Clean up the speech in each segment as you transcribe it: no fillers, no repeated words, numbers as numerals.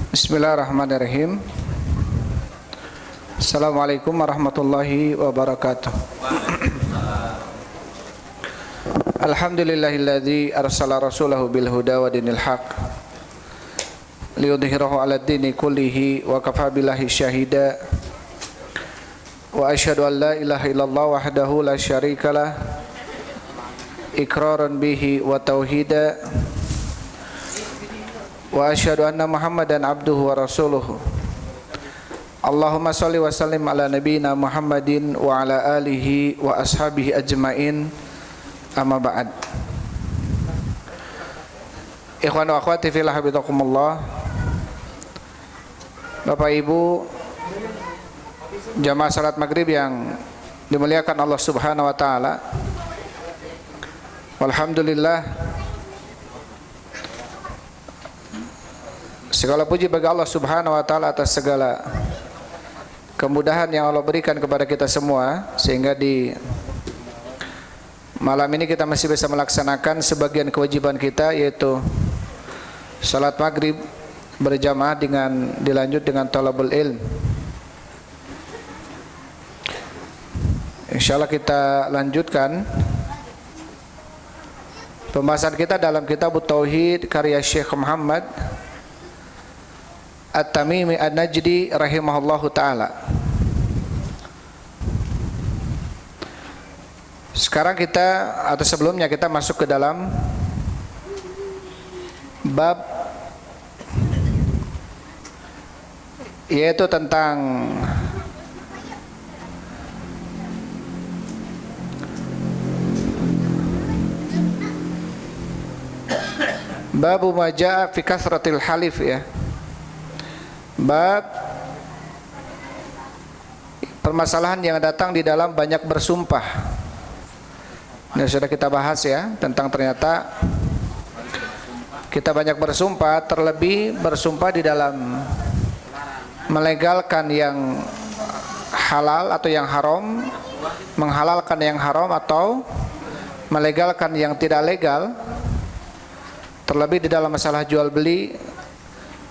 Bismillahirrahmanirrahim. Assalamualaikum warahmatullahi wabarakatuh. Alhamdulillahilladzi arsala rasulahu bil huda wa dinil haq liyudhhirahu 'alad dini kullihi wa kafaa billahi syahida. Wa asyhadu an la ilaha illallah wahdahu la syarikalah iqraran bihi wa tauhida. Wa asyhadu anna Muhammadan abduhu wa rasuluhu. Allahumma shalli wa sallim ala nabiyyina Muhammadin wa ala alihi wa ashabihi ajmain. Amma ba'd. Ikhwan wa akhwati fillah habibakumullah. Bapak Ibu jamaah salat maghrib yang dimuliakan Allah Subhanahu wa taala. Alhamdulillah, segala puji bagi Allah Subhanahu wa taala atas segala kemudahan yang Allah berikan kepada kita semua, sehingga di malam ini kita masih bisa melaksanakan sebagian kewajiban kita, yaitu salat maghrib berjamaah dengan dilanjut dengan thalabul ilm. Insyaallah kita lanjutkan pembahasan kita dalam kitab Tauhid karya Syekh Muhammad At-Tamimi An-Najdi rahimahullahu ta'ala. Sekarang kita, atau sebelumnya kita masuk ke dalam bab, yaitu tentang babu ma jaa fi kasratil halif, ya. Bab permasalahan yang datang di dalam banyak bersumpah. Ini sudah kita bahas, ya, tentang ternyata kita banyak bersumpah, terlebih bersumpah di dalam melegalkan yang halal atau yang haram, menghalalkan yang haram atau melegalkan yang tidak legal. Terlebih di dalam masalah jual beli,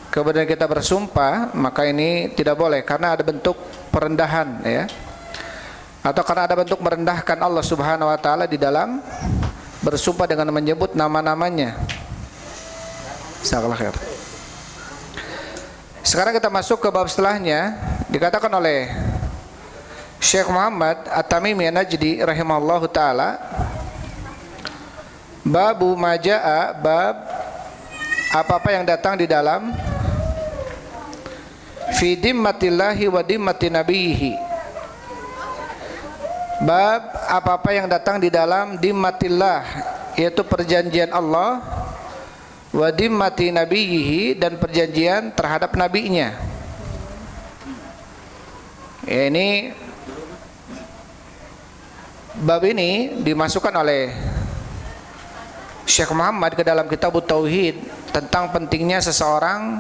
kemudian kita bersumpah, maka ini tidak boleh karena ada bentuk perendahan, ya, atau karena ada bentuk merendahkan Allah Subhanahu wa taala di dalam bersumpah dengan menyebut nama-namanya. Jazakallahu khair. Sekarang kita masuk ke bab setelahnya. Dikatakan oleh Syekh Muhammad At-Tamimi An-Najdi rahimahullahu taala, babu majaa, bab apa-apa yang datang di dalam fi dimmatillahi wa dimmati nabiyhi. Bab apa-apa yang datang di dalam dimmatillah, yaitu perjanjian Allah, wa dimmati nabiyhi, dan perjanjian terhadap nabinya. Ya, ini bab ini dimasukkan oleh Syekh Muhammad ke dalam kitab Tauhid tentang pentingnya seseorang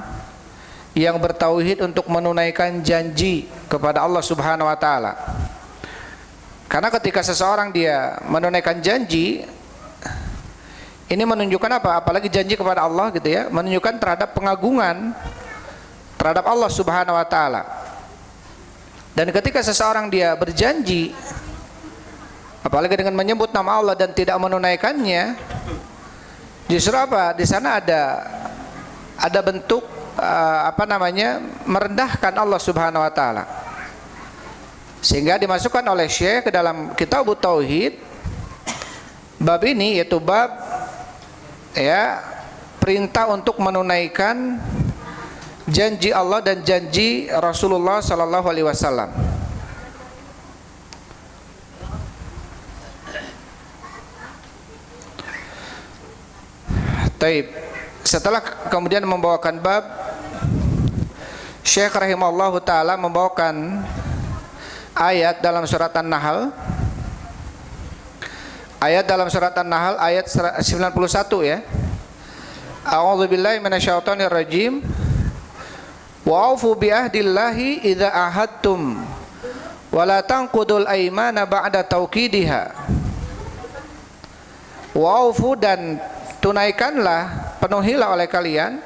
yang bertauhid untuk menunaikan janji kepada Allah Subhanahu wa taala. Karena ketika seseorang dia menunaikan janji, ini menunjukkan apa? Apalagi janji kepada Allah, gitu, ya, menunjukkan terhadap pengagungan terhadap Allah Subhanahu wa taala. Dan ketika seseorang dia berjanji, apalagi dengan menyebut nama Allah dan tidak menunaikannya, justru apa? Di sana ada bentuk merendahkan Allah Subhanahu wa taala. Sehingga dimasukkan oleh Syekh ke dalam kitab Tauhid bab ini, yaitu bab, ya, perintah untuk menunaikan janji Allah dan janji Rasulullah sallallahu alaihi wasallam. Taib. Setelah kemudian membawakan bab, Syekh rahimahullahu ta'ala membawakan ayat dalam surat An-Nahl. Ayat dalam surat An-Nahl ayat 91, ya. A'udzubillahi minasyaitonir rajim. Wa aufu bi ahdillahi idza ahadtum wa la tanqudul aymana ba'da tauqidiha. Wa aufu, dan tunaikanlah, penuhilah oleh kalian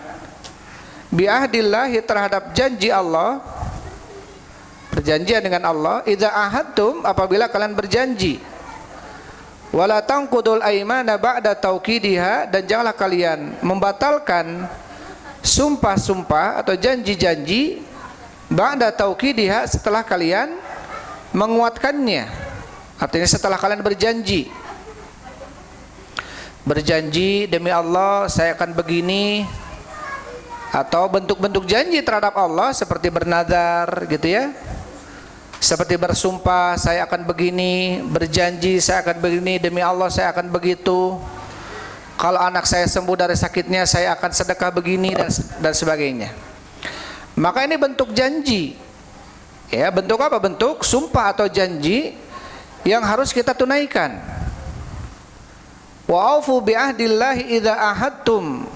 bi'ahdillahi terhadap janji Allah, perjanjian dengan Allah, idza ahadtum apabila kalian berjanji, wala tanqudul aimana ba'da tauqidiha, dan janganlah kalian membatalkan sumpah-sumpah atau janji-janji ba'da tauqidiha setelah kalian menguatkannya. Artinya setelah kalian berjanji demi Allah saya akan begini, atau bentuk-bentuk janji terhadap Allah seperti bernazar gitu ya, seperti bersumpah saya akan begini, berjanji saya akan begini, demi Allah saya akan begitu, kalau anak saya sembuh dari sakitnya saya akan sedekah begini, dan sebagainya. Maka ini bentuk janji ya. Bentuk apa? Bentuk sumpah atau janji yang harus kita tunaikan. Wa aufu bi'ahdillahi idza ahadtum,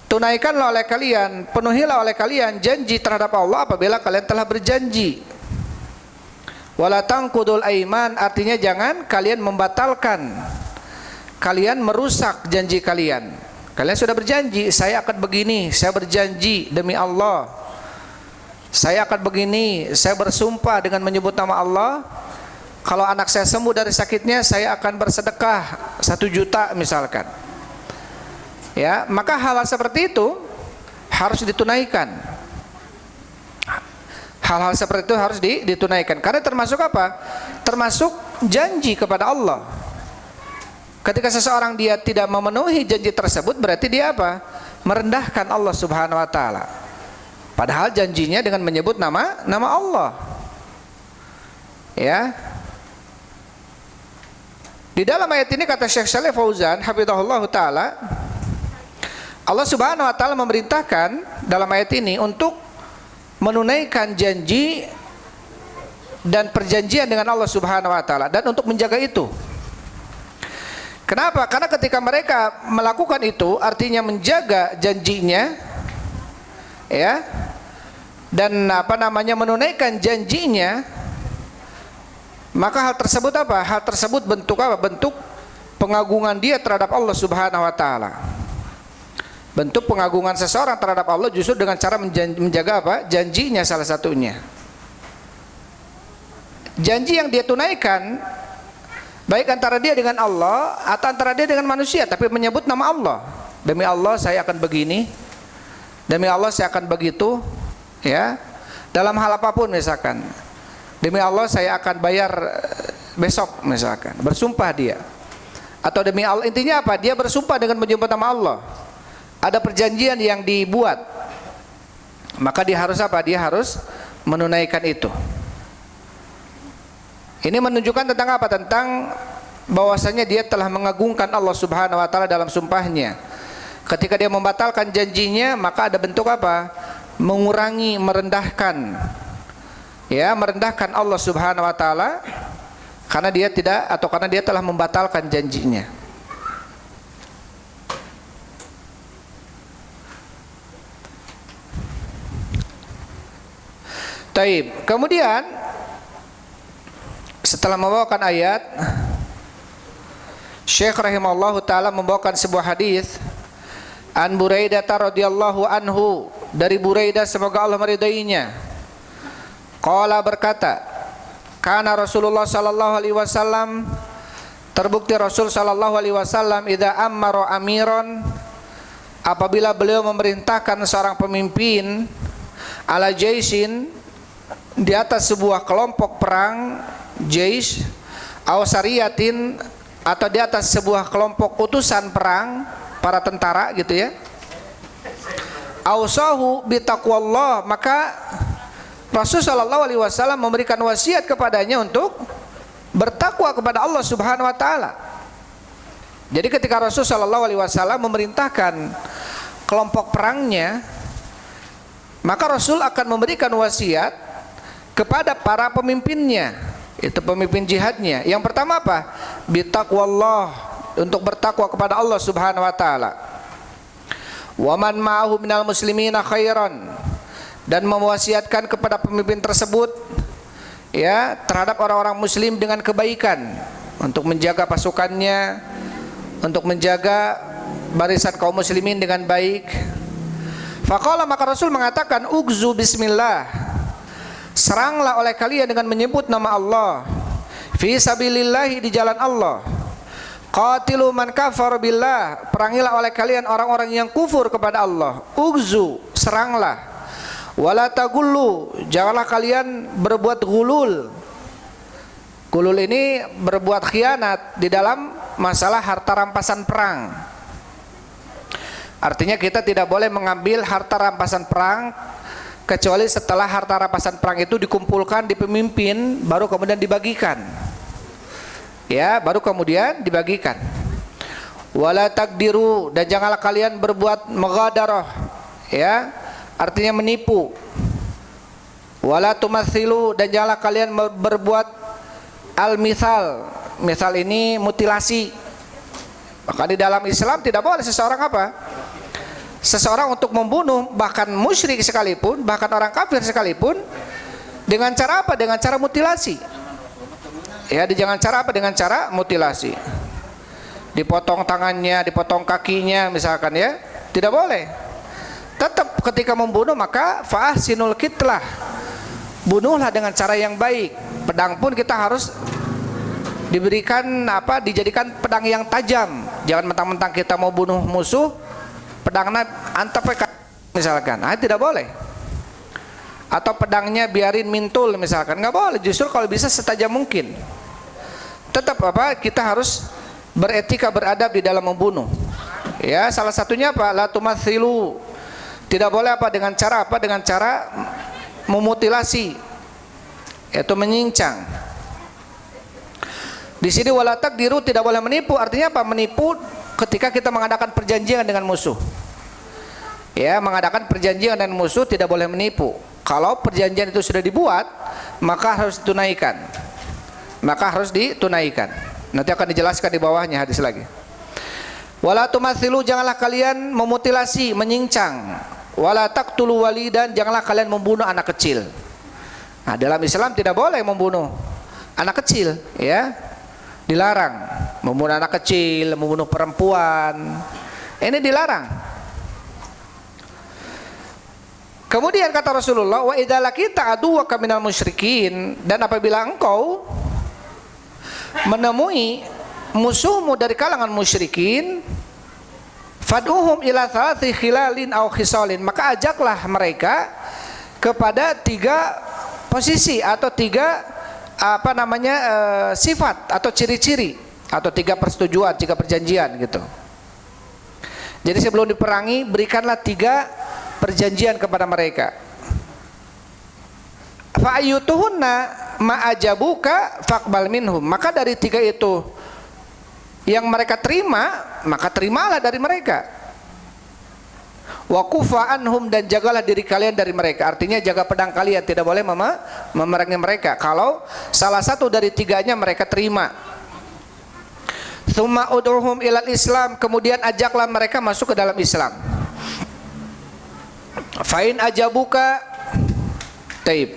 tunaikanlah oleh kalian, penuhilah oleh kalian janji terhadap Allah apabila kalian telah berjanji. Wala tanqudul aiman, artinya jangan kalian membatalkan, kalian merusak janji kalian. Kalian sudah berjanji, saya akan begini, saya berjanji demi Allah, saya akan begini, saya bersumpah dengan menyebut nama Allah, kalau anak saya sembuh dari sakitnya saya akan bersedekah 1 juta misalkan. Ya, maka hal seperti itu harus ditunaikan. Hal-hal seperti itu harus ditunaikan. Karena termasuk apa? Termasuk janji kepada Allah. Ketika seseorang dia tidak memenuhi janji tersebut, berarti dia apa? Merendahkan Allah Subhanahu wa taala. Padahal janjinya dengan menyebut nama Allah. Ya. Di dalam ayat ini kata Syekh Shalih Fauzan hafizahullah taala, Allah Subhanahu wa taala memerintahkan dalam ayat ini untuk menunaikan janji dan perjanjian dengan Allah Subhanahu wa taala, dan untuk menjaga itu. Kenapa? Karena ketika mereka melakukan itu artinya menjaga janjinya ya, dan menunaikan janjinya, maka hal tersebut apa? Hal tersebut bentuk apa? Bentuk pengagungan dia terhadap Allah Subhanahu wa taala. Bentuk pengagungan seseorang terhadap Allah justru dengan cara menjaga apa? Janjinya salah satunya. Janji yang dia tunaikan baik antara dia dengan Allah atau antara dia dengan manusia, tapi menyebut nama Allah. Demi Allah saya akan begini, demi Allah saya akan begitu, ya. Dalam hal apapun misalkan, demi Allah saya akan bayar besok misalkan, bersumpah dia. Atau demi Allah, intinya apa? Dia bersumpah dengan menyebut nama Allah. Ada perjanjian yang dibuat, maka dia harus apa? Dia harus menunaikan itu. Ini menunjukkan tentang apa? Tentang bahwasanya dia telah mengagungkan Allah Subhanahu wa taala dalam sumpahnya. Ketika dia membatalkan janjinya, maka ada bentuk apa? Mengurangi, merendahkan. Ya, merendahkan Allah Subhanahu wa taala karena dia tidak, atau karena dia telah membatalkan janjinya. Taib. Kemudian setelah membawakan ayat, Syekh rahimahullahu taala membawakan sebuah hadis an Buraidah radhiyallahu anhu, dari Buraidah semoga Allah meridainya. Qala berkata, kana Rasulullah sallallahu alaihi wasallam, terbukti Rasul sallallahu alaihi wasallam idza ammara amiran, apabila beliau memerintahkan seorang pemimpin, ala jaisin, di atas sebuah kelompok perang, jais, aw sariyatin, atau di atas sebuah kelompok utusan perang, para tentara gitu ya. Ausahu bitaqwallah, maka Rasul sallallahu alaihi wasallam memberikan wasiat kepadanya untuk bertakwa kepada Allah Subhanahu wa taala. Jadi ketika Rasul sallallahu alaihi wasallam memerintahkan kelompok perangnya, maka Rasul akan memberikan wasiat kepada para pemimpinnya, itu pemimpin jihadnya. Yang pertama apa? Bitaqwallah, untuk bertakwa kepada Allah Subhanahu wa taala. Wa man ma'ahu minal muslimina khairan, dan mewasiatkan kepada pemimpin tersebut ya terhadap orang-orang muslim dengan kebaikan, untuk menjaga pasukannya, untuk menjaga barisan kaum muslimin dengan baik. Faqala, maka Rasul mengatakan, ugzu bismillah, seranglah oleh kalian dengan menyebut nama Allah, fi sabilillahi, di jalan Allah. Qatilu man kafar billah, perangilah oleh kalian orang-orang yang kufur kepada Allah. Ugzu, seranglah. Wala tagullu, janganlah kalian berbuat gulul. Gulul ini berbuat khianat di dalam masalah harta rampasan perang. Artinya kita tidak boleh mengambil harta rampasan perang kecuali setelah harta rampasan perang itu dikumpulkan di pemimpin, baru kemudian dibagikan. Ya, baru kemudian dibagikan. Wala takdiru, dan janganlah kalian berbuat mughadarah, ya, artinya menipu. Wala tumatsilu, dan janganlah kalian berbuat al-mithal. Mithal ini mutilasi. Maka di dalam Islam tidak boleh seseorang apa? Seseorang untuk membunuh bahkan musyrik sekalipun, bahkan orang kafir sekalipun, dengan cara apa? Dengan cara mutilasi. Ya, dengan cara apa? Dengan cara mutilasi. Dipotong tangannya, dipotong kakinya misalkan, ya. Tidak boleh. Tetap ketika membunuh maka fa'ahsinul qitlah. Bunuhlah dengan cara yang baik. Pedang pun kita harus diberikan apa? Dijadikan pedang yang tajam. Jangan mentang-mentang kita mau bunuh musuh, pedangnya antep misalkan. Nah, tidak boleh. Atau pedangnya biarin mintul misalkan, nggak boleh. Justru kalau bisa setajam mungkin. Tetap apa? Kita harus beretika, beradab di dalam membunuh. Ya, salah satunya apa? La tumatsilu. Tidak boleh apa? Dengan cara apa? Dengan cara memutilasi, yaitu menyincang. Di sini wala takdiru, tidak boleh menipu. Artinya apa? Menipu ketika kita mengadakan perjanjian dengan musuh. Ya, mengadakan perjanjian dengan musuh tidak boleh menipu. Kalau perjanjian itu sudah dibuat, maka harus ditunaikan. Maka harus ditunaikan. Nanti akan dijelaskan di bawahnya hadis lagi. Wala tumatsilu, janganlah kalian memutilasi, menyincang. Wala taqtulu walidan, janganlah kalian membunuh anak kecil. Nah, dalam Islam tidak boleh membunuh anak kecil, ya. Dilarang. Membunuh anak kecil, membunuh perempuan. Ini dilarang. Kemudian kata Rasulullah, wa idza laqita aduwaka minal musyrikin, dan apabila engkau menemui musuhmu dari kalangan musyrikin, fad'uhum ila thalathi khilalin aw khisalin, maka ajaklah mereka kepada 3 posisi atau 3 sifat atau ciri-ciri, atau 3 persetujuan, 3 perjanjian gitu. Jadi sebelum diperangi berikanlah 3 perjanjian kepada mereka. Fa ayyutuhunna ma'ajabuka faqbal minhum, maka dari 3 itu yang mereka terima, maka terimalah dari mereka. Wa kufa anhum, dan jagalah diri kalian dari mereka. Artinya jaga pedang kalian, tidak boleh memerangi mereka kalau salah satu dari 3-nya mereka terima. Tsumma ud'uhum ilal Islam, kemudian ajaklah mereka masuk ke dalam Islam. Fa'in ajabuka taib.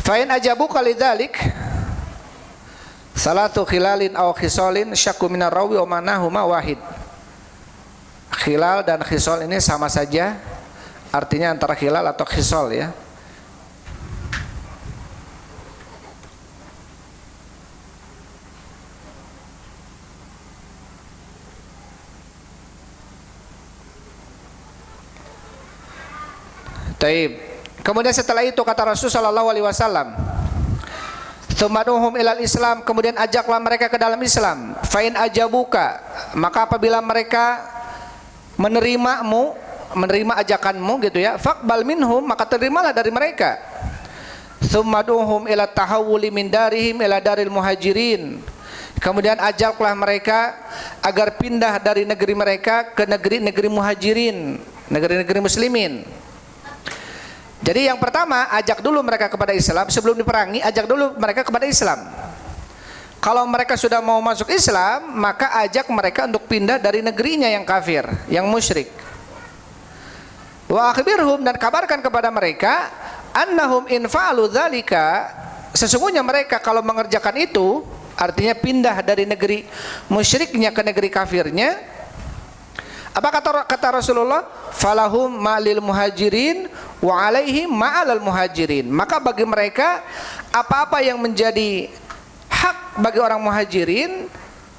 Fa'in ajabuka lidzalik salatu khilalin aw khisalin syakku minar rawi wa manahuma wahid. Khilal dan khisal ini sama saja, artinya antara khilal atau khisal, ya. Taib. Kemudian setelah itu kata Rasul sallallahu alaihi wasallam, "Tsumaduhum ilal Islam", kemudian ajaklah mereka ke dalam Islam. Fa'in ajabuka, maka apabila mereka menerimamu, menerima ajakanmu gitu ya, faqbal minhum, maka terimalah dari mereka. Tsumaduhum ila tahawuli min darihim ila daril muhajirin, kemudian ajaklah mereka agar pindah dari negeri mereka ke negeri-negeri muhajirin, negeri-negeri muslimin. Jadi yang pertama, ajak dulu mereka kepada Islam. Sebelum diperangi, ajak dulu mereka kepada Islam. Kalau mereka sudah mau masuk Islam, maka ajak mereka untuk pindah dari negerinya yang kafir, yang musyrik. Wa akhbirhum, dan kabarkan kepada mereka, annahum in fa'alu dzalika, sesungguhnya mereka kalau mengerjakan itu, artinya pindah dari negeri musyriknya ke negeri kafirnya. Apa kata Rasulullah? Falahum ma'lil muhajirin wa alaihim ma'alal muhajirin. Maka bagi mereka apa-apa yang menjadi hak bagi orang muhajirin,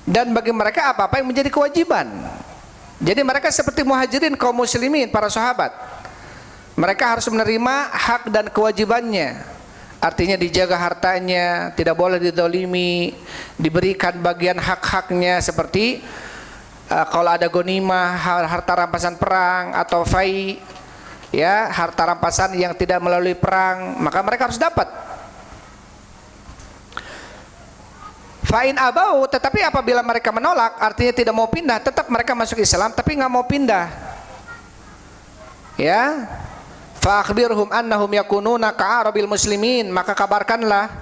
dan bagi mereka apa-apa yang menjadi kewajiban. Jadi mereka seperti muhajirin, kaum muslimin, para sahabat. Mereka harus menerima hak dan kewajibannya. Artinya dijaga hartanya, tidak boleh dizalimi, diberikan bagian hak-haknya seperti kalau ada ghanimah, harta rampasan perang, atau fai, ya, harta rampasan yang tidak melalui perang, maka mereka harus dapat. Fa'in abau, tetapi apabila mereka menolak, artinya tidak mau pindah, tetap mereka masuk Islam tapi nggak mau pindah, ya. Fa'akhbirhum annahum yakununa ka'arabil muslimin, maka kabarkanlah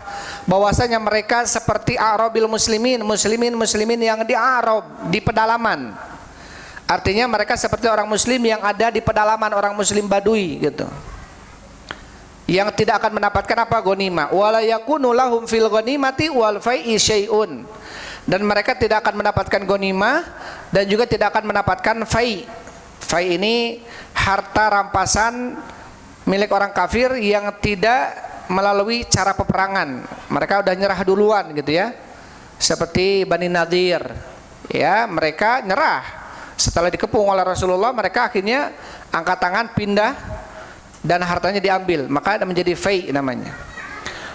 bahwasanya mereka seperti arabil muslimin, muslimin yang di Arab, di pedalaman. Artinya mereka seperti orang muslim yang ada di pedalaman, orang muslim badui gitu, yang tidak akan mendapatkan apa? Ghanimah. Wala yakunu lahum fil ghanimati wal fai'i syai'un, dan mereka tidak akan mendapatkan ghanimah dan juga tidak akan mendapatkan fai. Fai ini harta rampasan milik orang kafir yang tidak melalui cara peperangan. Mereka udah nyerah duluan gitu ya. Seperti Bani Nadir. Ya, mereka nyerah. Setelah dikepung oleh Rasulullah, mereka akhirnya angkat tangan, pindah, dan hartanya diambil. Maka menjadi fai namanya.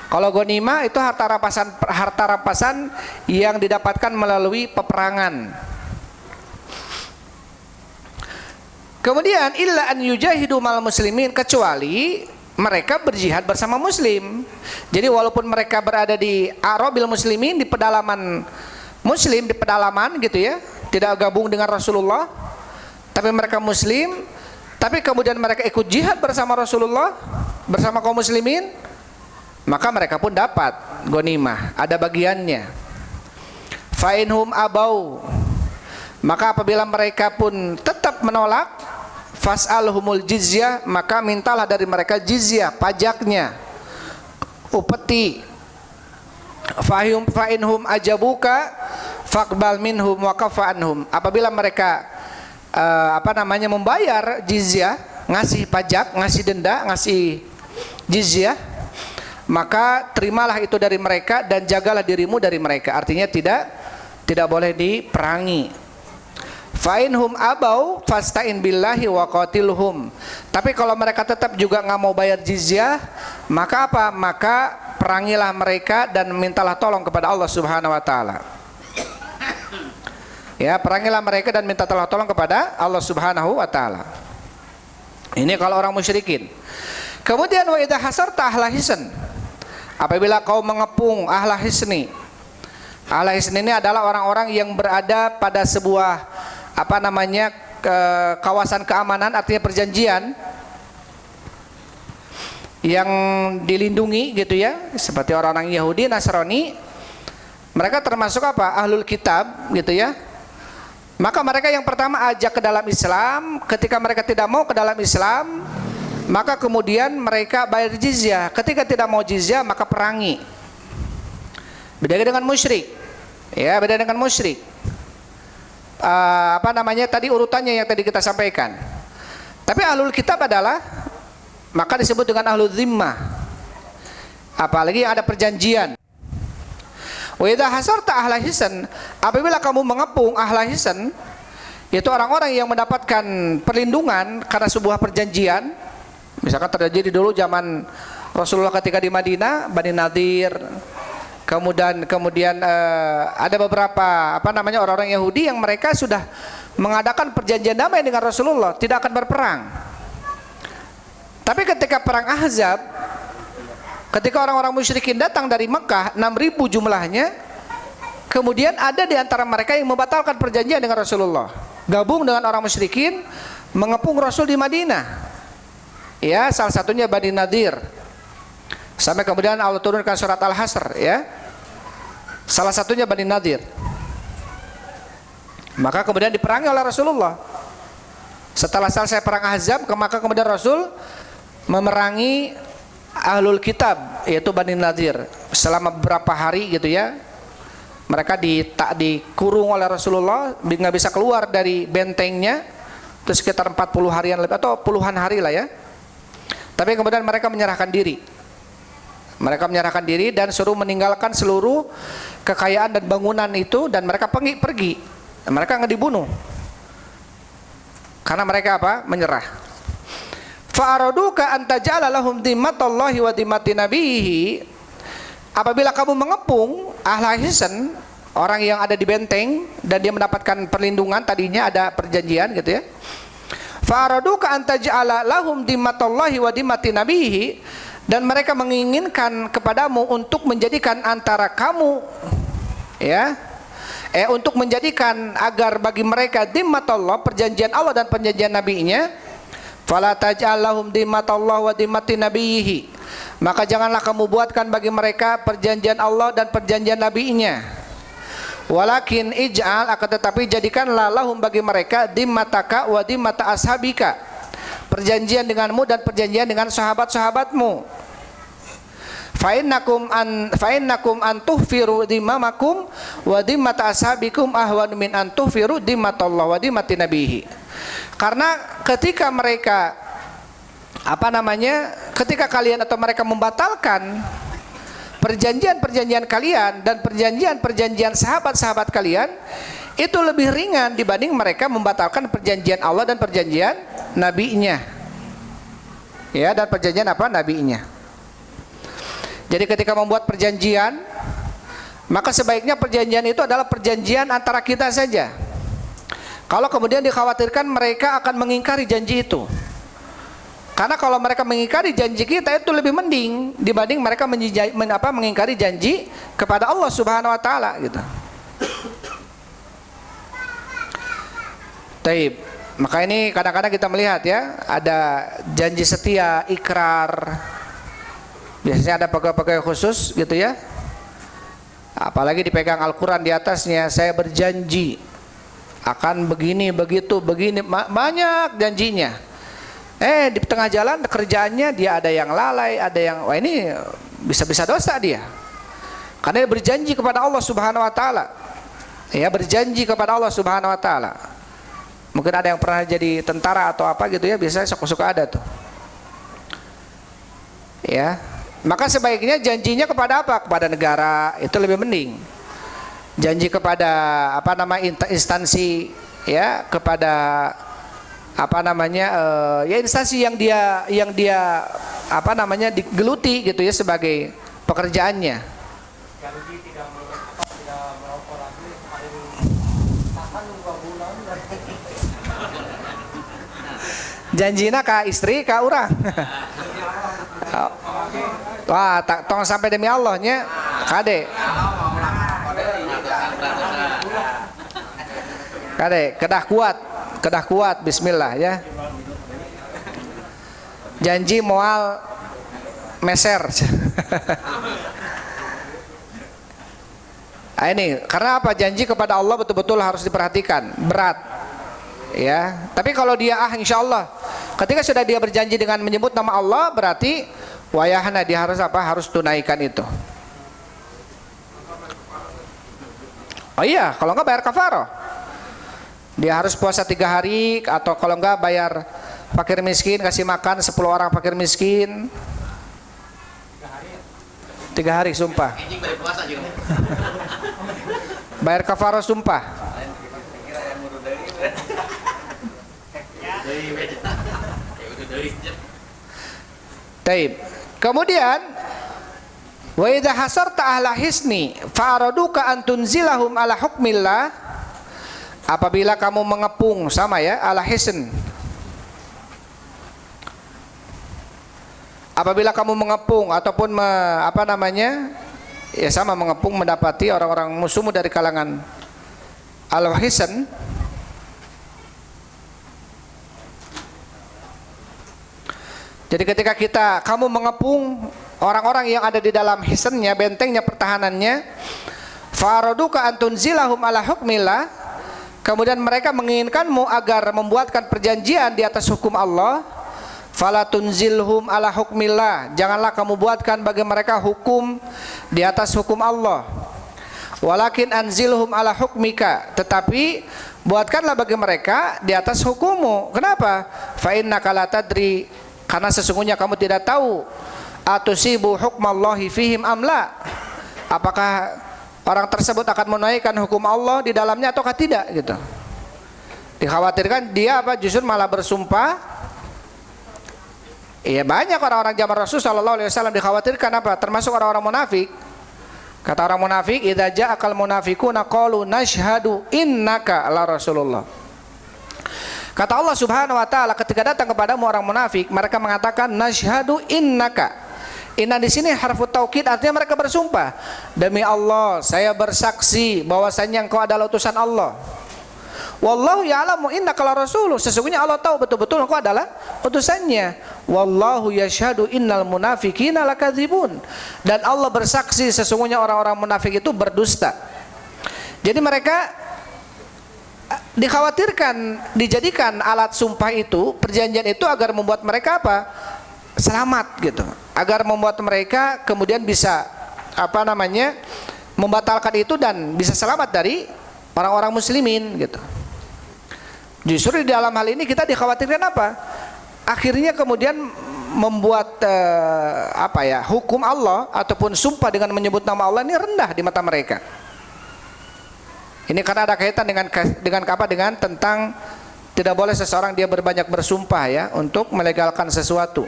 Kalau ghanimah itu harta rampasan yang didapatkan melalui peperangan. Kemudian illa an yujahidu mal muslimin, kecuali mereka berjihad bersama muslim. Jadi walaupun mereka berada di arabil muslimin, di pedalaman muslim, di pedalaman gitu ya, tidak gabung dengan Rasulullah, tapi mereka muslim, tapi kemudian mereka ikut jihad bersama Rasulullah, bersama kaum muslimin, maka mereka pun dapat ghanimah, ada bagiannya. Fa inhum abau, maka apabila mereka pun tetap menolak, fas'alhumul jizyah, maka mintalah dari mereka jizyah, pajaknya, upeti. Fa inhum ajabuka faqbal minhum wa kafa anhum, apabila mereka membayar jizyah, ngasih pajak, ngasih denda, ngasih jizyah, maka terimalah itu dari mereka dan jagalah dirimu dari mereka. Artinya tidak boleh diperangi. Fa'inhum abau fasta'in billahi wa qatilhum. Tapi kalau mereka tetap juga nggak mau bayar jizyah, maka apa? Maka perangilah mereka dan mintalah tolong kepada Allah Subhanahu wa taala. Ya, perangilah mereka dan minta tolong kepada Allah Subhanahu wa taala. Ini kalau orang musyrikin. Kemudian wa idza hasarta ahla hisn, apabila kau mengepung ahla hisni. Ahla hisni ini adalah orang-orang yang berada pada sebuah kawasan keamanan, artinya perjanjian yang dilindungi gitu ya, seperti orang-orang Yahudi, Nasrani. Mereka termasuk apa? Ahlul kitab gitu ya. Maka mereka yang pertama ajak ke dalam Islam. Ketika mereka tidak mau ke dalam Islam, maka kemudian mereka bayar jizyah. Ketika tidak mau jizyah, maka perangi. Beda dengan musyrik. Ya, beda dengan musyrik. Tadi urutannya yang tadi kita sampaikan. Tapi ahlul kitab adalah, maka disebut dengan ahlul zimmah, apalagi yang ada perjanjian. Wa idza hasarta ahla hisn, apabila kamu mengepung ahla hisn, yaitu orang-orang yang mendapatkan perlindungan karena sebuah perjanjian. Misalkan terjadi dulu zaman Rasulullah ketika di Madinah, Bani Nadir. Kemudian ada beberapa orang-orang Yahudi yang mereka sudah mengadakan perjanjian damai dengan Rasulullah, tidak akan berperang. Tapi ketika perang Ahzab, ketika orang-orang musyrikin datang dari Mekah 6.000 jumlahnya, kemudian ada di antara mereka yang membatalkan perjanjian dengan Rasulullah, gabung dengan orang musyrikin, mengepung Rasul di Madinah. Ya, salah satunya Bani Nadir. Sampai kemudian Allah turunkan surat Al-Hasr ya. Salah satunya Bani Nadir. Maka kemudian diperangi oleh Rasulullah. Setelah selesai perang Ahzab, maka kemudian Rasul memerangi Ahlul Kitab, yaitu Bani Nadir, selama beberapa hari gitu ya. Mereka tak dikurung oleh Rasulullah, nggak bisa keluar dari bentengnya, itu sekitar 40 harian lebih atau puluhan hari lah ya. Tapi kemudian mereka menyerahkan diri. Mereka menyerahkan diri dan suruh meninggalkan seluruh kekayaan dan bangunan itu, dan mereka pergi. Mereka nggak dibunuh. Karena mereka apa? Menyerah. Fa'araduka antaja'ala lahum dhimmatallahi wa dhimmati nabihi. Apabila kamu mengepung ahla hisan, orang yang ada di benteng dan dia mendapatkan perlindungan, tadinya ada perjanjian gitu ya. Fa'araduka antaja'ala lahum dhimmatallahi wa dhimmati nabihi, dan mereka menginginkan kepadamu untuk menjadikan antara kamu ya, untuk menjadikan agar bagi mereka dhimmatallah, perjanjian Allah dan perjanjian nabinya. Fala taj'al lahum dhimmatallah wa dhimmati nabihi, maka janganlah kamu buatkan bagi mereka perjanjian Allah dan perjanjian nabinya. Walakin ij'al, akan tetapi jadikanlah lahum bagi mereka dhimmataka wa dhimmata ashabika, perjanjian denganmu dan perjanjian dengan sahabat-sahabatmu. Fa'innakum an tuhfiru dhimmamakum wa dhimmata ashabikum ahwan min an tuhfiru dhimmatallah wa dhimmati nabihi. Karena ketika mereka ketika kalian atau mereka membatalkan perjanjian-perjanjian kalian dan perjanjian-perjanjian sahabat-sahabat kalian, itu lebih ringan dibanding mereka membatalkan perjanjian Allah dan perjanjian nabinya. Ya, dan perjanjian apa? Nabinya. Jadi ketika membuat perjanjian, maka sebaiknya perjanjian itu adalah perjanjian antara kita saja. Kalau kemudian dikhawatirkan mereka akan mengingkari janji itu. Karena kalau mereka mengingkari janji kita, itu lebih mending dibanding mereka mengingkari janji kepada Allah Subhanahu wa taala gitu. Taib. Maka ini kadang-kadang kita melihat ya, ada janji setia, ikrar. Biasanya ada pegawai-pegawai khusus gitu ya. Apalagi dipegang Al-Qur'an di atasnya, saya berjanji akan begini, begitu, begini, banyak janjinya. Di tengah jalan kerjaannya dia ada yang lalai, ada yang wah ini bisa-bisa dosa dia. Karena dia berjanji kepada Allah Subhanahu wa taala. Ya, berjanji kepada Allah Subhanahu wa taala. Mungkin ada yang pernah jadi tentara atau apa gitu ya, biasanya suka-suka ada tuh. Ya. Maka sebaiknya janjinya kepada apa? Kepada negara, itu lebih mending. Janji kepada instansi ya, kepada ya instansi yang dia digeluti gitu ya sebagai pekerjaannya. Janjina ka istri ka urang. Wah, tak tong sampai demi Allah nya kade. Kade, kedah kuat bismillah ya. Janji moal meser. Ini karena apa? Janji kepada Allah betul-betul harus diperhatikan, berat. Ya, tapi kalau dia insya Allah, ketika sudah dia berjanji dengan menyebut nama Allah, berarti wayahna dia harus harus tunaikan itu. Oh iya, kalau enggak bayar kafarah. Dia harus puasa 3 hari, atau kalau enggak bayar fakir miskin, kasih makan 10 orang fakir miskin. 3 hari sumpah. Bayar kafarah sumpah. Taib. Kemudian wa idza hasarta ahla hisni fa'araduka an tunzilahum ala hukmillah, apabila kamu mengepung sama ya ala hisn, apabila kamu mengepung ataupun ya sama mengepung, mendapati orang-orang musuhmu dari kalangan al hisn, jadi ketika kamu mengepung orang-orang yang ada di dalam hisnnya, bentengnya, pertahanannya, faraduka antun zilahum ala hukmillah, kemudian mereka menginginkanmu agar membuatkan perjanjian di atas hukum Allah, fala tunzilhum ala hukmillah, janganlah kamu buatkan bagi mereka hukum di atas hukum Allah. Walakin anzilhum ala hukmika, tetapi buatkanlah bagi mereka di atas hukummu. Kenapa? Fa innaka la tadri, karena sesungguhnya kamu tidak tahu, atusibu hukmallahi fihim amla, apakah orang tersebut akan menunaikan hukum Allah di dalamnya ataukah tidak gitu. Dikhawatirkan dia justru malah bersumpah. Iya, banyak orang-orang zaman Rasul sallallahu alaihi wasallam dikhawatirkan termasuk orang-orang munafik. Kata orang munafik, idza ja'akal munafiquna qalu nashhadu innaka la rasulullah. Kata Allah Subhanahu wa taala, ketika datang kepadamu orang munafik, mereka mengatakan nashhadu innaka. Inna di sini harfu taukid, artinya mereka bersumpah, demi Allah saya bersaksi bahwasanya engkau adalah utusan Allah. Wallahu ya'lamu innaka la rasuluh, sesungguhnya Allah tahu betul-betul engkau adalah utusannya. Wallahu yashhadu innal munafiqina lakadzibun, dan Allah bersaksi sesungguhnya orang-orang munafik itu berdusta. Jadi mereka dikhawatirkan dijadikan alat sumpah itu, perjanjian itu agar membuat mereka selamat gitu, agar membuat mereka kemudian bisa membatalkan itu dan bisa selamat dari orang-orang muslimin gitu. Justru di dalam hal ini kita dikhawatirkan akhirnya kemudian membuat hukum Allah ataupun sumpah dengan menyebut nama Allah ini rendah di mata mereka. Ini karena ada kaitan dengan tentang tidak boleh seseorang dia berbanyak bersumpah ya untuk melegalkan sesuatu.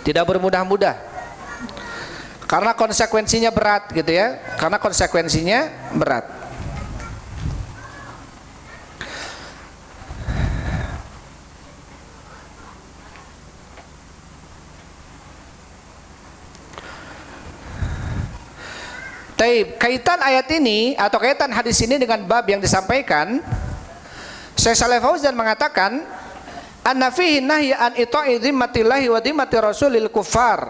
Tidak bermudah-mudah. Karena konsekuensinya berat gitu ya. Karena konsekuensinya berat. Kaitan ayat ini atau kaitan hadis ini dengan bab yang disampaikan, Syekh Shalih Fauzan mengatakan, anna fihi nahyi an ita'i dhimmatillahi wa dhimmati rasulil kuffar.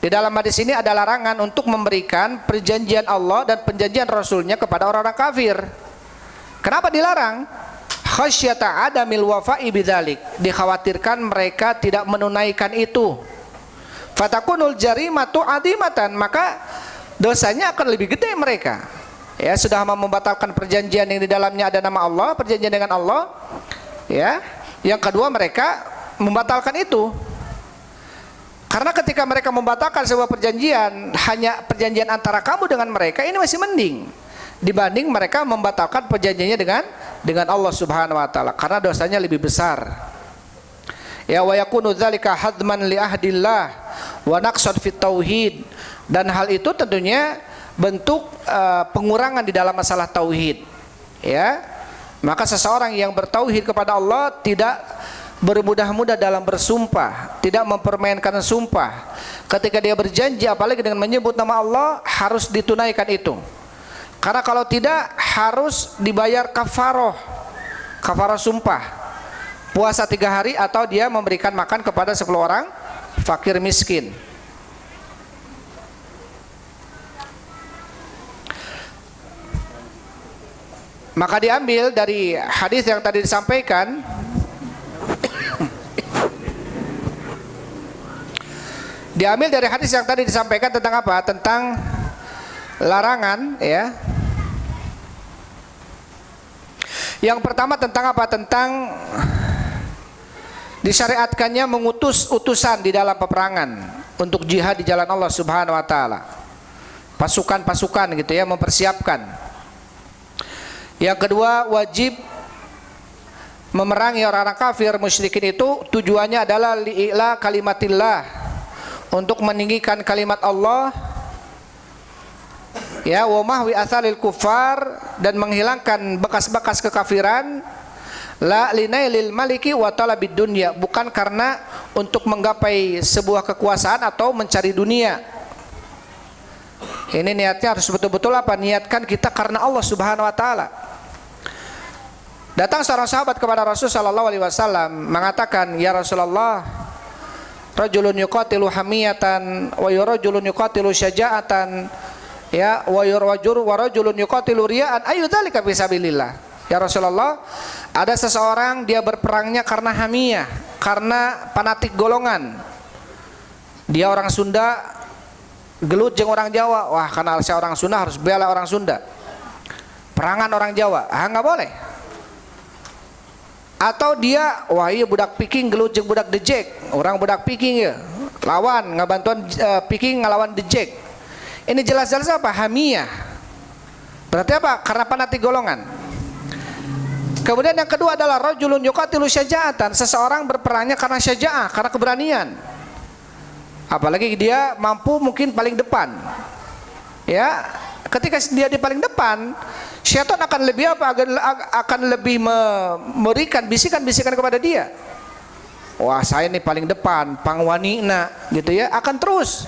Di dalam hadis ini ada larangan untuk memberikan perjanjian Allah dan perjanjian Rasulnya kepada orang-orang kafir. Kenapa dilarang? Khasyata adamil wafa'i bidzalik, dikhawatirkan mereka tidak menunaikan itu. Fatakunul jarimatu adimatan, maka dosanya akan lebih gede mereka. Ya, sudah membatalkan perjanjian yang di dalamnya ada nama Allah, perjanjian dengan Allah. Ya. Yang kedua, mereka membatalkan itu. Karena ketika mereka membatalkan sebuah perjanjian, hanya perjanjian antara kamu dengan mereka, ini masih mending dibanding mereka membatalkan perjanjiannya dengan Allah Subhanahu wa taala, karena dosanya lebih besar. Ya, wa yakunu dzalika hadman li ahdillah wa naqsad fit tauhid. Dan hal itu tentunya bentuk pengurangan di dalam masalah tauhid. Ya, maka seseorang yang bertauhid kepada Allah tidak bermudah-mudah dalam bersumpah, tidak mempermainkan sumpah. Ketika dia berjanji, apalagi dengan menyebut nama Allah, harus ditunaikan itu. Karena kalau tidak, harus dibayar kafarah sumpah, puasa 3 hari atau dia memberikan makan kepada 10 orang fakir miskin. Maka diambil dari hadis yang tadi disampaikan, tentang apa? Tentang larangan, ya. Yang pertama tentang apa? Tentang disyariatkannya mengutus utusan di dalam peperangan untuk jihad di jalan Allah Subhanahu wa taala. Pasukan-pasukan gitu ya, mempersiapkan. Yang kedua, wajib memerangi orang-orang kafir musyrikin itu tujuannya adalah li'ila kalimatillah, untuk meninggikan kalimat Allah, ya, wa mahwi atharil kufar, dan menghilangkan bekas-bekas kekafiran, la linailil maliki wa talabid dunya, bukan karena untuk menggapai sebuah kekuasaan atau mencari dunia. Ini niatnya harus betul-betul niatkan kita karena Allah Subhanahu wa taala. Datang seorang sahabat kepada Rasul sallallahu alaihi wasallam mengatakan, "Ya Rasulullah, rajulun yuqatilu hamiyatan wa rajulun yuqatilu syaja'atan, ya, wa rajulun yuqatilu riya'an, ayu dzalika fi sabilillah." Ya Rasulullah, ada seseorang dia berperangnya karena hamiyah, karena fanatik golongan. Dia orang Sunda, gelut jeung orang Jawa, wah karena saya orang Sunda harus bela orang Sunda. Perangan orang Jawa, nggak boleh. Atau dia, wah iya budak Piking gelut jeung budak Dejek, orang budak Piking ya, lawan ngabantuan Piking ngelawan Dejek. Ini jelas-jelas apa? Hamiyah. Berarti apa? Karena fanatik golongan. Kemudian yang kedua adalah rajulun yuqatilu syaja'atan, seseorang berperangnya karena syaja'ah, karena keberanian. Apalagi dia mampu mungkin paling depan. Ya, ketika dia di paling depan, syaitan akan lebih apa? Akan lebih memberikan bisikan-bisikan kepada dia. Wah, saya ini paling depan, pangwanina gitu ya. Akan terus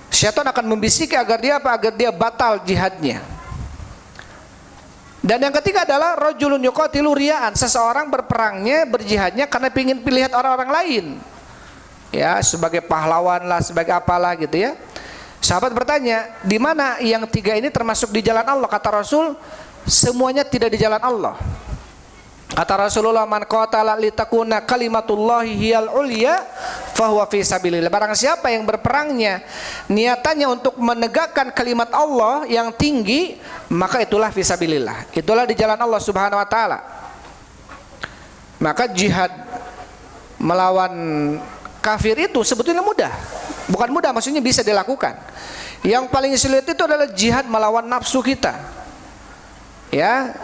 syaitan akan membisiki agar dia apa? Agar dia batal jihadnya. Dan yang ketiga adalah rajulun yuqatilu riya'an, seseorang berperangnya, berjihadnya karena ingin dilihat orang-orang lain. Ya, sebagai pahlawan lah, sebagai apalah gitu ya. Sahabat bertanya, di mana yang tiga ini termasuk di jalan Allah? Kata Rasul, semuanya tidak di jalan Allah. Kata Rasulullah, man qatala litakuna kalimatullahi hiyal ulya fahuwa fi sabilillah. Barang siapa yang berperangnya niatannya untuk menegakkan kalimat Allah yang tinggi, maka itulah fi sabilillah. Itulah di jalan Allah Subhanahu wa taala. Maka jihad melawan kafir itu sebetulnya mudah. Bukan mudah, maksudnya bisa dilakukan. Yang paling sulit itu adalah jihad melawan nafsu kita. Ya,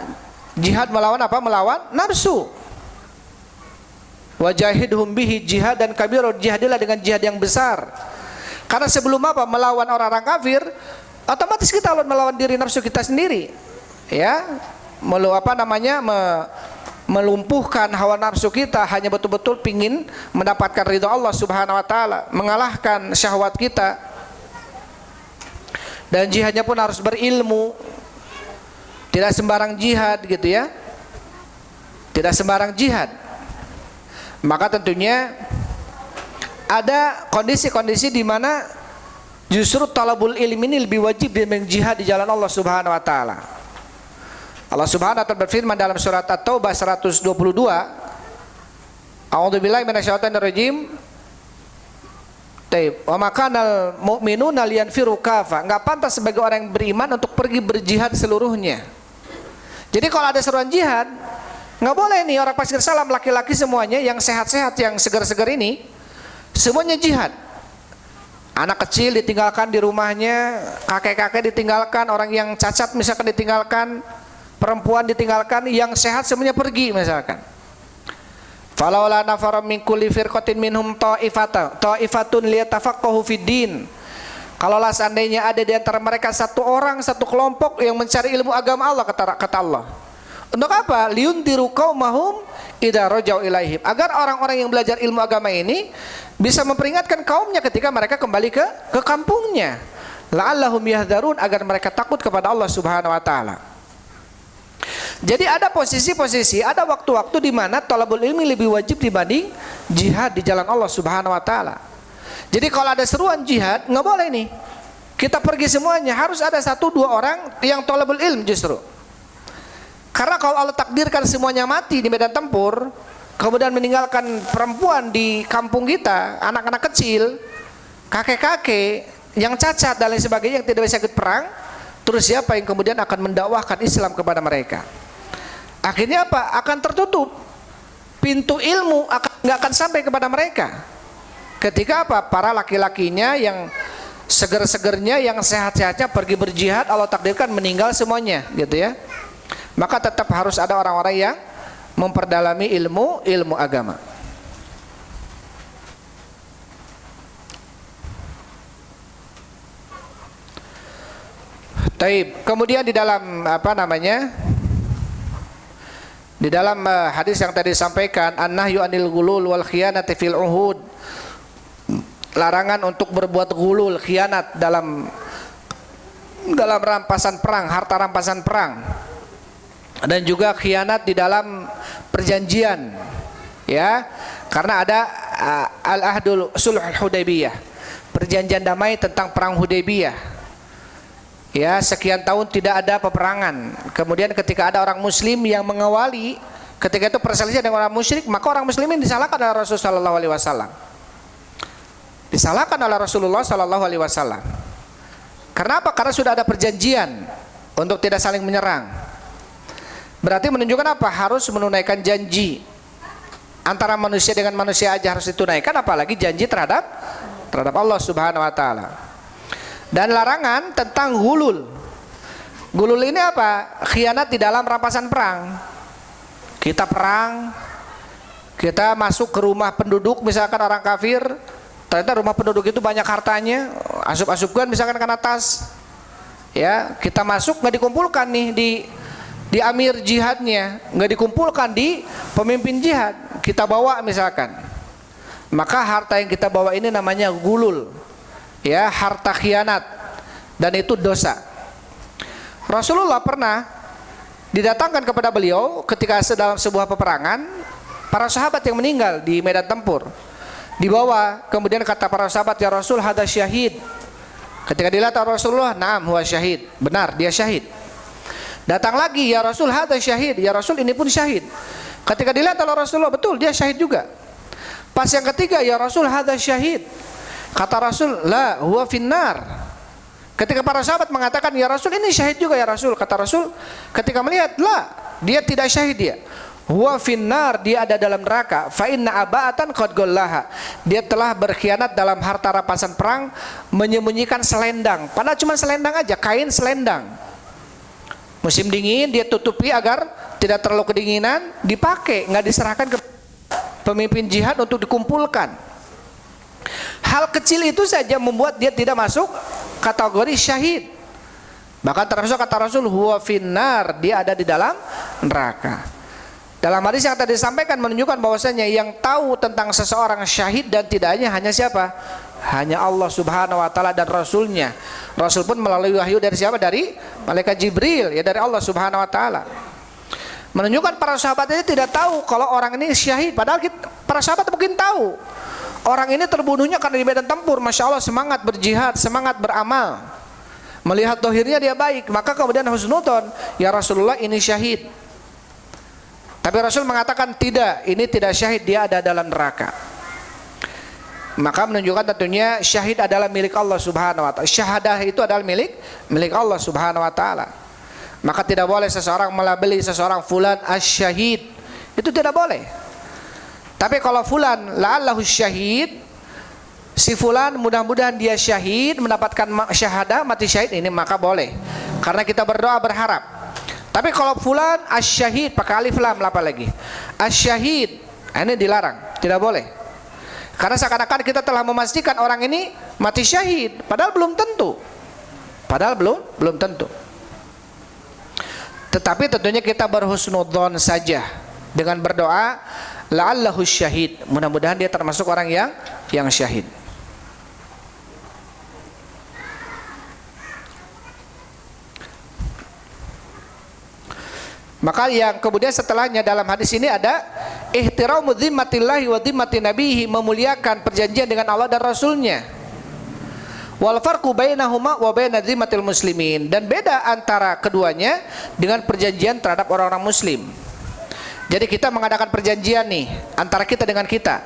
jihad melawan apa? Melawan nafsu. Wajahidhum bihi jihad dan kabirun, jihadilah dengan jihad yang besar. Karena sebelum apa? Melawan orang-orang kafir, otomatis kita melawan diri nafsu kita sendiri. Ya, melumpuhkan hawa nafsu kita, hanya betul-betul pingin mendapatkan ridha Allah Subhanahu wa taala, mengalahkan syahwat kita. Dan jihadnya pun harus berilmu. Tidak sembarang jihad gitu ya. Tidak sembarang jihad. Maka tentunya ada kondisi-kondisi di mana justru talabul ilmi ini lebih wajib dibanding jihad di jalan Allah Subhanahu wa taala. Allah Subhanahu wa ta'ala berfirman dalam surat At-Taubah 122, A'udzubillahi minasyaitonir rajim. Wa makanal mu'minuna liyanfiru kafa. Enggak pantas sebagai orang yang beriman untuk pergi berjihad seluruhnya. Jadi kalau ada seruan jihad, enggak boleh nih orang Pasir Salam laki-laki semuanya yang sehat-sehat, yang segar-segar ini semuanya jihad. Anak kecil ditinggalkan di rumahnya, kakek-kakek ditinggalkan, orang yang cacat misalkan ditinggalkan, perempuan ditinggalkan, yang sehat semuanya pergi misalkan. Falaula nafara min kulli firqatin minhum ta'ifatun liyatafaqahu fid din. Kalaulah seandainya ada di antara mereka satu orang, satu kelompok yang mencari ilmu agama Allah, kata Allah. Untuk apa? Liundiru qaumahum idza rajau ilaihim. Agar orang-orang yang belajar ilmu agama ini bisa memperingatkan kaumnya ketika mereka kembali ke kampungnya. La'allahum yahdharun, agar mereka takut kepada Allah Subhanahu wa taala. Jadi ada posisi-posisi, ada waktu-waktu di mana talabul ilmi lebih wajib dibanding jihad di jalan Allah Subhanahu wa taala. Jadi kalau ada seruan jihad, nggak boleh nih kita pergi semuanya, harus ada satu dua orang yang talabul ilm justru. Karena kalau Allah takdirkan semuanya mati di medan tempur, kemudian meninggalkan perempuan di kampung kita, anak-anak kecil, kakek-kakek yang cacat dan lain sebagainya yang tidak bisa ikut perang, terus siapa yang kemudian akan mendakwahkan Islam kepada mereka? Akhirnya apa? Akan tertutup. Pintu ilmu nggak akan sampai kepada mereka. Ketika apa? Para laki-lakinya yang seger-segernya, yang sehat-sehatnya pergi berjihad, Allah takdirkan meninggal semuanya, gitu ya. Maka tetap harus ada orang-orang yang memperdalami ilmu agama. Taib. Kemudian di dalam di dalam hadis yang tadi disampaikan, an-nahyu anil ghulul wal khiyanati fil uhud. Larangan untuk berbuat ghulul, khianat dalam rampasan perang, harta rampasan perang. Dan juga khianat di dalam perjanjian. Ya, karena ada al-ahdul sulh Hudaybiyah, perjanjian damai tentang perang Hudaybiyah. Ya, sekian tahun tidak ada peperangan. Kemudian ketika ada orang muslim yang mengawali, ketika itu perselisihan dengan orang musyrik, maka orang muslimin disalahkan oleh Rasulullah sallallahu alaihi wasallam. Disalahkan oleh Rasulullah sallallahu alaihi wasallam. Karena apa? Karena sudah ada perjanjian untuk tidak saling menyerang. Berarti menunjukkan apa? Harus menunaikan janji. Antara manusia dengan manusia aja harus ditunaikan, apalagi janji terhadap Allah Subhanahu wa taala. Dan larangan tentang gulul. Gulul ini apa? Khianat di dalam rampasan perang. Kita perang, kita masuk ke rumah penduduk, misalkan orang kafir, ternyata rumah penduduk itu banyak hartanya, asup-asupkan misalkan karena tas, ya kita masuk nggak dikumpulkan nih di amir jihadnya, nggak dikumpulkan di pemimpin jihad, kita bawa misalkan, maka harta yang kita bawa ini namanya gulul, ya harta khianat, dan itu dosa. Rasulullah pernah didatangkan kepada beliau ketika dalam sebuah peperangan, para sahabat yang meninggal di medan tempur dibawa, kemudian kata para sahabat, ya Rasul, hada syahid. Ketika dilihat Rasulullah, naam huwa syahid, benar dia syahid. Datang lagi, ya Rasul, hada syahid, ya Rasul, ini pun syahid. Ketika dilihat oleh Rasulullah, betul dia syahid juga. Pas yang ketiga, ya Rasul, hada syahid, kata Rasul, la huwa finnar. Ketika para sahabat mengatakan, ya Rasul, ini syahid juga ya Rasul, kata Rasul ketika melihat, la, dia tidak syahid, dia huwa finnar, dia ada dalam neraka. Fa inna aba'atan qad gollaha, dia telah berkhianat dalam harta rampasan perang, menyembunyikan selendang, padahal cuma selendang aja, kain selendang. Musim dingin dia tutupi agar tidak terlalu kedinginan, dipakai, nggak diserahkan ke pemimpin jihad untuk dikumpulkan. Hal kecil itu saja membuat dia tidak masuk kategori syahid. Bahkan termasuk kata Rasul, huwa finnar, dia ada di dalam neraka. Dalam hadis yang tadi disampaikan menunjukkan bahwasanya yang tahu tentang seseorang syahid dan tidaknya hanya siapa? Hanya Allah Subhanahu wa taala dan Rasulnya. Rasul pun melalui wahyu dari siapa? Dari malaikat Jibril, ya dari Allah Subhanahu wa taala. Menunjukkan para sahabat ini tidak tahu kalau orang ini syahid, padahal para sahabat mungkin tahu. Orang ini terbunuhnya karena di medan tempur, Masya Allah, semangat berjihad, semangat beramal. Melihat dohirnya dia baik, maka kemudian husnudzon, ya Rasulullah, ini syahid. Tapi Rasul mengatakan tidak, ini tidak syahid, dia ada dalam neraka. Maka menunjukkan tentunya syahid adalah milik Allah Subhanahu wa taala. Syahadah itu adalah milik Allah Subhanahu wa taala. Maka tidak boleh seseorang melabeli seseorang fulan asy-syahid. Itu tidak boleh. Tapi kalau fulan la'allahu syahid, si fulan mudah-mudahan dia syahid, mendapatkan syahadah, mati syahid, ini maka boleh. Karena kita berdoa berharap. Tapi kalau fulan asy-syahid, pakai alif lam apa lagi? Asy-syahid, ini dilarang, tidak boleh. Karena seakan-akan kita telah memastikan orang ini mati syahid, padahal belum tentu. Padahal belum tentu. Tetapi tentunya kita berhusnudzon saja dengan berdoa la'allahu syahid, mudah-mudahan dia termasuk orang yang syahid. Maka yang kemudian setelahnya dalam hadis ini ada ihtiramu dhimmatillahi wa dhimmati nabihi, memuliakan perjanjian dengan Allah dan Rasulnya. Wal farqu bainahuma wa baina dhimmatil muslimin, dan beda antara keduanya dengan perjanjian terhadap orang-orang muslim. Jadi kita mengadakan perjanjian nih antara kita dengan kita,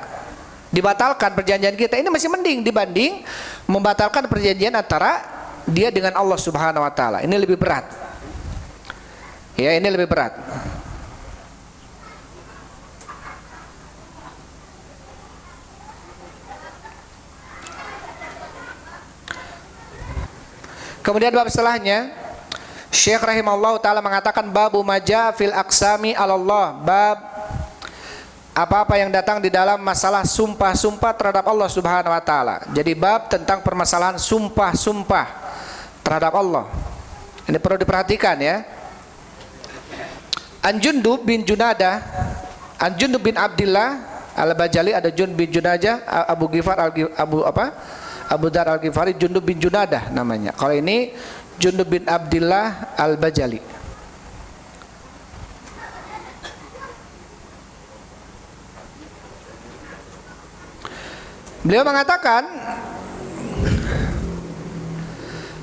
dibatalkan perjanjian kita, ini masih mending dibanding membatalkan perjanjian antara dia dengan Allah Subhanahu wa taala. Ini lebih berat. Ya, ini lebih berat. Kemudian bab setelahnya, Syekh rahimahullah ta'ala mengatakan babu maja fil aqsami alallah, bab apa-apa yang datang di dalam masalah sumpah-sumpah terhadap Allah Subhanahu wa taala. Jadi bab tentang permasalahan sumpah-sumpah terhadap Allah. Ini perlu diperhatikan ya. An Jundub bin Junadah, An Jundub bin Abdillah Al-Bajali, ada Jundub bin Junadah, Abu Ghifar Abu Dar Al-Ghifari, Jundub bin Junadah namanya. Kalau ini Jundub bin Abdillah Al-Bajali. Beliau mengatakan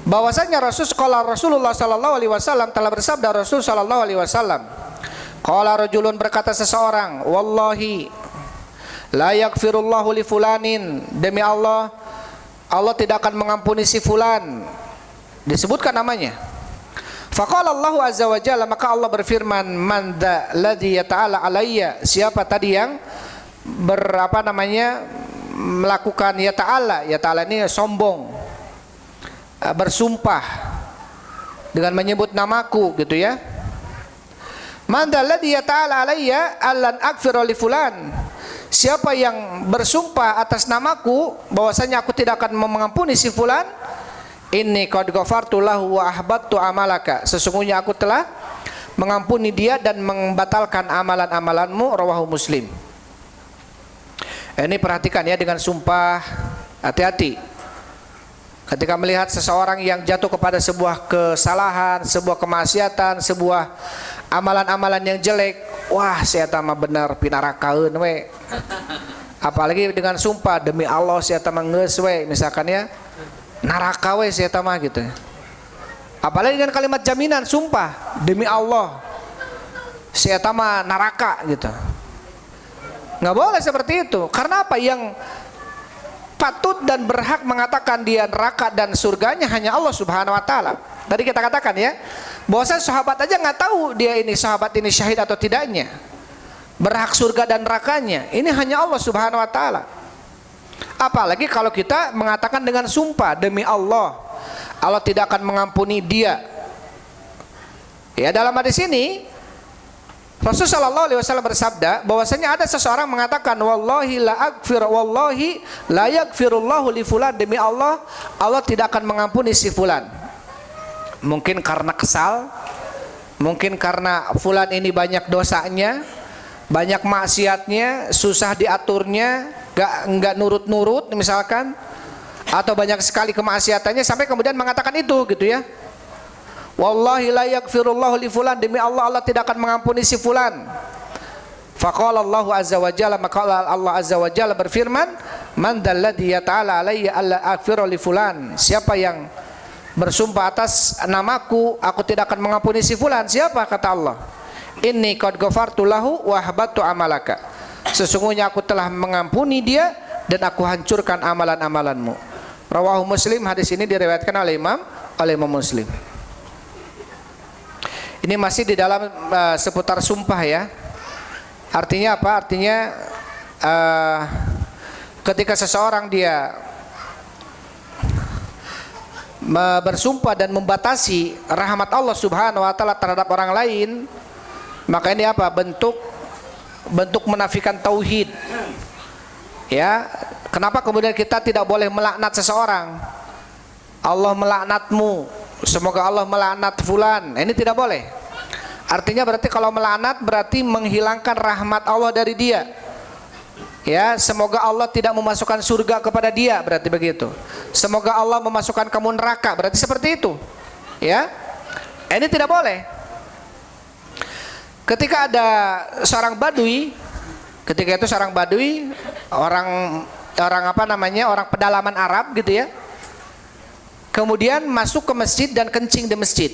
bahwasanya Rasulullah sallallahu alaihi wasallam telah bersabda, Rasul sallallahu alaihi wasallam, qala rajulun, berkata seseorang, wallahi la yaghfirullahu li fulanin, demi Allah, Allah tidak akan mengampuni si fulan, disebutkan namanya. Faqala Allah azza wa jalla, maka Allah berfirman, man dzalladzi yata'ala alayya, siapa tadi yang melakukan yata'ala ini sombong, bersumpah dengan menyebut namaku gitu ya. Man dzalladzi yata'ala alayya allan aghfira li fulan, siapa yang bersumpah atas namaku bahwasanya aku tidak akan mengampuni si fulan, inni qad ghafartu lahu wa ahbattu amalaka, sesungguhnya aku telah mengampuni dia dan membatalkan amalan-amalanmu, rawahu Muslim. Ini perhatikan ya, dengan sumpah hati-hati. Ketika melihat seseorang yang jatuh kepada sebuah kesalahan, sebuah kemaksiatan, sebuah amalan-amalan yang jelek, wah saya mah bener pinarakaeun we. Apalagi dengan sumpah, demi Allah saya mah geus we, misalkan ya, neraka we saya mah gitu. Apalagi dengan kalimat jaminan, sumpah demi Allah saya mah neraka gitu. Nggak boleh seperti itu. Karena apa? Yang patut dan berhak mengatakan dia neraka dan surganya hanya Allah Subhanahu wa taala. Tadi kita katakan ya, bahwasanya sahabat aja nggak tahu dia ini sahabat ini syahid atau tidaknya, berhak surga dan nerakanya ini hanya Allah Subhanahu wa taala. Apalagi kalau kita mengatakan dengan sumpah, demi Allah, Allah tidak akan mengampuni dia. Ya, dalam hadis ini Rasulullah sallallahu alaihi wasallam bersabda bahwasanya ada seseorang mengatakan, wallahi la yaghfirullahu li fulan, demi Allah, Allah tidak akan mengampuni si fulan. Mungkin karena kesal, mungkin karena fulan ini banyak dosanya, banyak maksiatnya, susah diaturnya, enggak nurut-nurut misalkan, atau banyak sekali kemaksiatannya sampai kemudian mengatakan itu gitu ya. Wallahi la yaghfirullahu li fulan, demi Allah, Allah tidak akan mengampuni si fulan. Faqala Allah azza wa jalla, maka Allah azza wa jalla berfirman, man dzalladzi yata'ala alayya alla aghfira li fulan, siapa yang bersumpah atas namaku aku tidak akan mengampuni si fulan. Siapa? Kata Allah, inni qad ghafartu lahu wa ahbattu amalaka, sesungguhnya aku telah mengampuni dia dan aku hancurkan amalan-amalanmu. Rawahu Muslim, hadis ini diriwayatkan oleh Imam Muslim. Ini masih di dalam seputar sumpah ya. Artinya apa? Artinya ketika seseorang dia bersumpah dan membatasi rahmat Allah Subhanahu wa taala terhadap orang lain, maka ini apa? Bentuk menafikan tauhid. Ya, kenapa kemudian kita tidak boleh melaknat seseorang? Allah melaknatmu, semoga Allah melaknat fulan. Ini tidak boleh. Artinya berarti kalau melaknat berarti menghilangkan rahmat Allah dari dia. Ya, semoga Allah tidak memasukkan surga kepada dia, berarti begitu. Semoga Allah memasukkan kamu neraka, berarti seperti itu. Ya. Ini tidak boleh. Ketika ada seorang badui, ketika itu seorang badui, orang pedalaman Arab gitu ya. Kemudian masuk ke masjid dan kencing di masjid.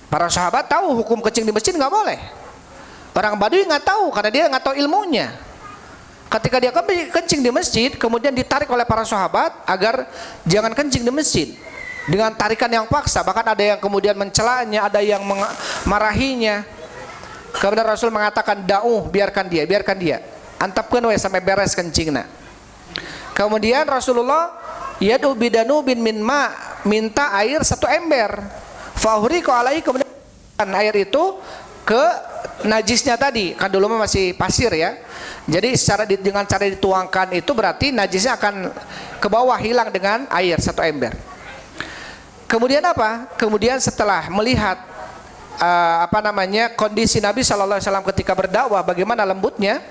Para sahabat tahu hukum kencing di masjid nggak boleh. Orang badui nggak tahu karena dia nggak tahu ilmunya. Ketika dia kencing di masjid, kemudian ditarik oleh para sahabat agar jangan kencing di masjid dengan tarikan yang paksa. Bahkan ada yang kemudian mencelanya, ada yang marahinya. Kemudian Rasul mengatakan, biarkan dia. Antapkeun we sampai beres kencingna. Kemudian Rasulullah yadu bidanubin min ma, minta air 1 ember. Fahuriqo alaihi, kemudian air itu ke najisnya tadi. Kan dulu masih pasir ya. Jadi dengan cara dituangkan itu berarti najisnya akan ke bawah, hilang dengan air 1 ember. Kemudian apa? Kemudian setelah melihat kondisi Nabi sallallahu alaihi wasallam ketika berdakwah, bagaimana lembutnya,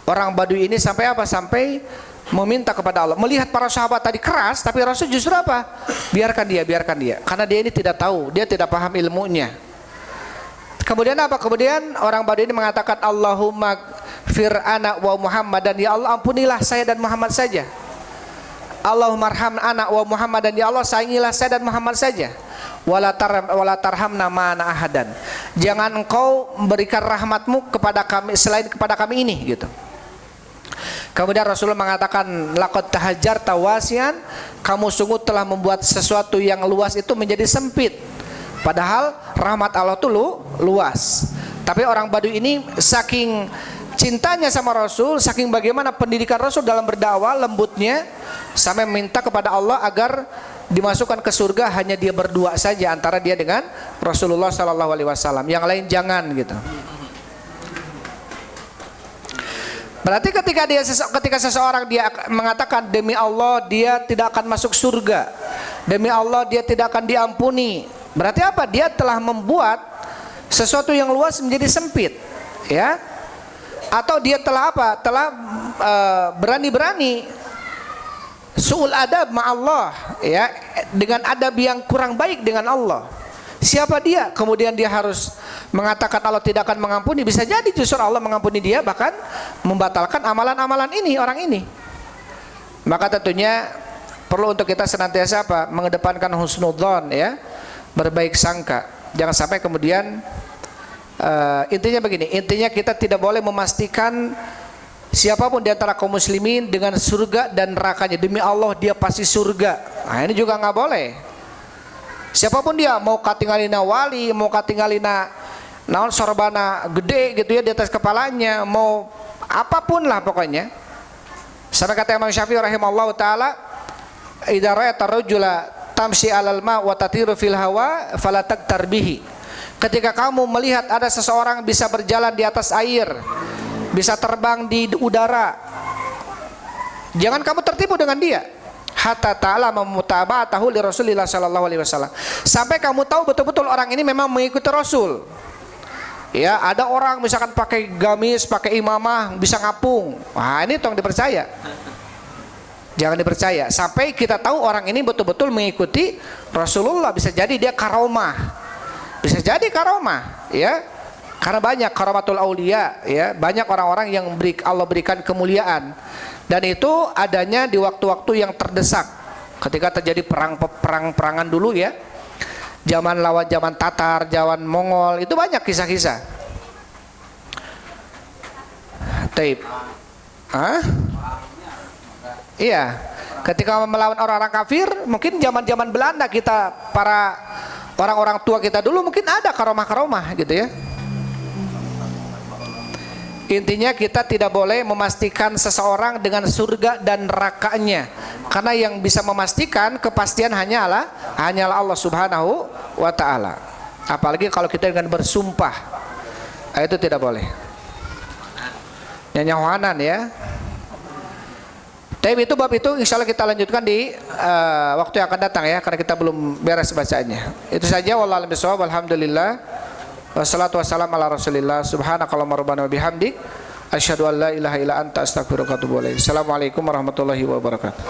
orang Badui ini sampai apa? Sampai meminta kepada Allah. Melihat para sahabat tadi keras, tapi Rasul justru apa? Biarkan dia. Karena dia ini tidak tahu, dia tidak paham ilmunya. Kemudian apa? Kemudian orang Badui ini mengatakan, Allahumma fir'ana wa Muhammadan, ya Allah ampunilah saya dan Muhammad saja. Allahumma arham ana wa Muhammadan, ya Allah sayangilah saya dan Muhammad saja. Wala tarhamna ma'ana ahadan, jangan engkau memberikan rahmatmu kepada kami selain kepada kami ini gitu. Kemudian Rasulullah mengatakan, laqad tahajjarta wasian, kamu sungguh telah membuat sesuatu yang luas itu menjadi sempit. Padahal rahmat Allah itu luas. Tapi orang Baduy ini saking cintanya sama Rasul, saking bagaimana pendidikan Rasul dalam berdakwah, lembutnya, sampai minta kepada Allah agar dimasukkan ke surga hanya dia berdua saja antara dia dengan Rasulullah sallallahu alaihi wasallam. Yang lain jangan gitu. Berarti ketika seseorang dia mengatakan demi Allah dia tidak akan masuk surga, demi Allah dia tidak akan diampuni, berarti apa? Dia telah membuat sesuatu yang luas menjadi sempit, ya? Atau dia telah apa? Telah berani-berani su'ul adab ma'allah, ya, dengan adab yang kurang baik dengan Allah. Siapa dia? Kemudian dia harus mengatakan Allah tidak akan mengampuni. Bisa jadi justru Allah mengampuni dia, bahkan membatalkan amalan-amalan ini, orang ini. Maka tentunya perlu untuk kita senantiasa apa? Mengedepankan husnudzon, ya, berbaik sangka. Jangan sampai kemudian intinya begini, intinya kita tidak boleh memastikan siapapun di antara kaum muslimin dengan surga dan nerakanya. Demi Allah dia pasti surga. Nah, ini juga nggak boleh. Siapapun dia, mau katinggalina wali, mau katinggalina naon sorbana gede gitu ya di atas kepalanya, mau apapun lah pokoknya. Sampai kata Imam Syafi'i rahimallahu taala, idza ra'aita rajula tamshi 'alal ma' wa tatiru fil hawa fala taktar bihi. Ketika kamu melihat ada seseorang bisa berjalan di atas air, bisa terbang di udara, jangan kamu tertipu dengan dia. Hatta ta'ala mutaba'atahu li Rasulillah sallallahu alaihi wasallam. Sampai kamu tahu betul-betul orang ini memang mengikuti Rasul. Ya, ada orang misalkan pakai gamis, pakai imamah, bisa ngapung. Wah, ini tolong dipercaya. Jangan dipercaya. Sampai kita tahu orang ini betul-betul mengikuti Rasulullah. Bisa jadi dia karomah. Bisa jadi karomah, ya. Karena banyak karomatul aulia, ya, banyak orang-orang yang Allah berikan kemuliaan. Dan itu adanya di waktu-waktu yang terdesak. Ketika terjadi perang-perangan dulu, ya. Zaman lawan zaman Tatar, zaman Mongol, itu banyak kisah-kisah. Taib. Hah? Iya. Ketika melawan orang-orang kafir, mungkin zaman-zaman Belanda kita, para orang-orang tua kita dulu mungkin ada karomah-karomah gitu, ya. Intinya kita tidak boleh memastikan seseorang dengan surga dan nerakanya, karena yang bisa memastikan kepastian hanyalah Allah Subhanahu wa ta'ala. Apalagi kalau kita dengan bersumpah, itu tidak boleh. Nyanyawanan, ya. Tapi itu bab itu insya Allah kita lanjutkan di waktu yang akan datang, ya, karena kita belum beres bacaannya. Itu saja, wallahu a'lam bishawab. Alhamdulillah. Wassalatu wassalamu ala Rasulillah. Subhanakallahumma rabbana wa bihamdik asyhadu an la ilaha illa anta astaghfiruka wa atubu ilaik. Assalamualaikum warahmatullahi wabarakatuh.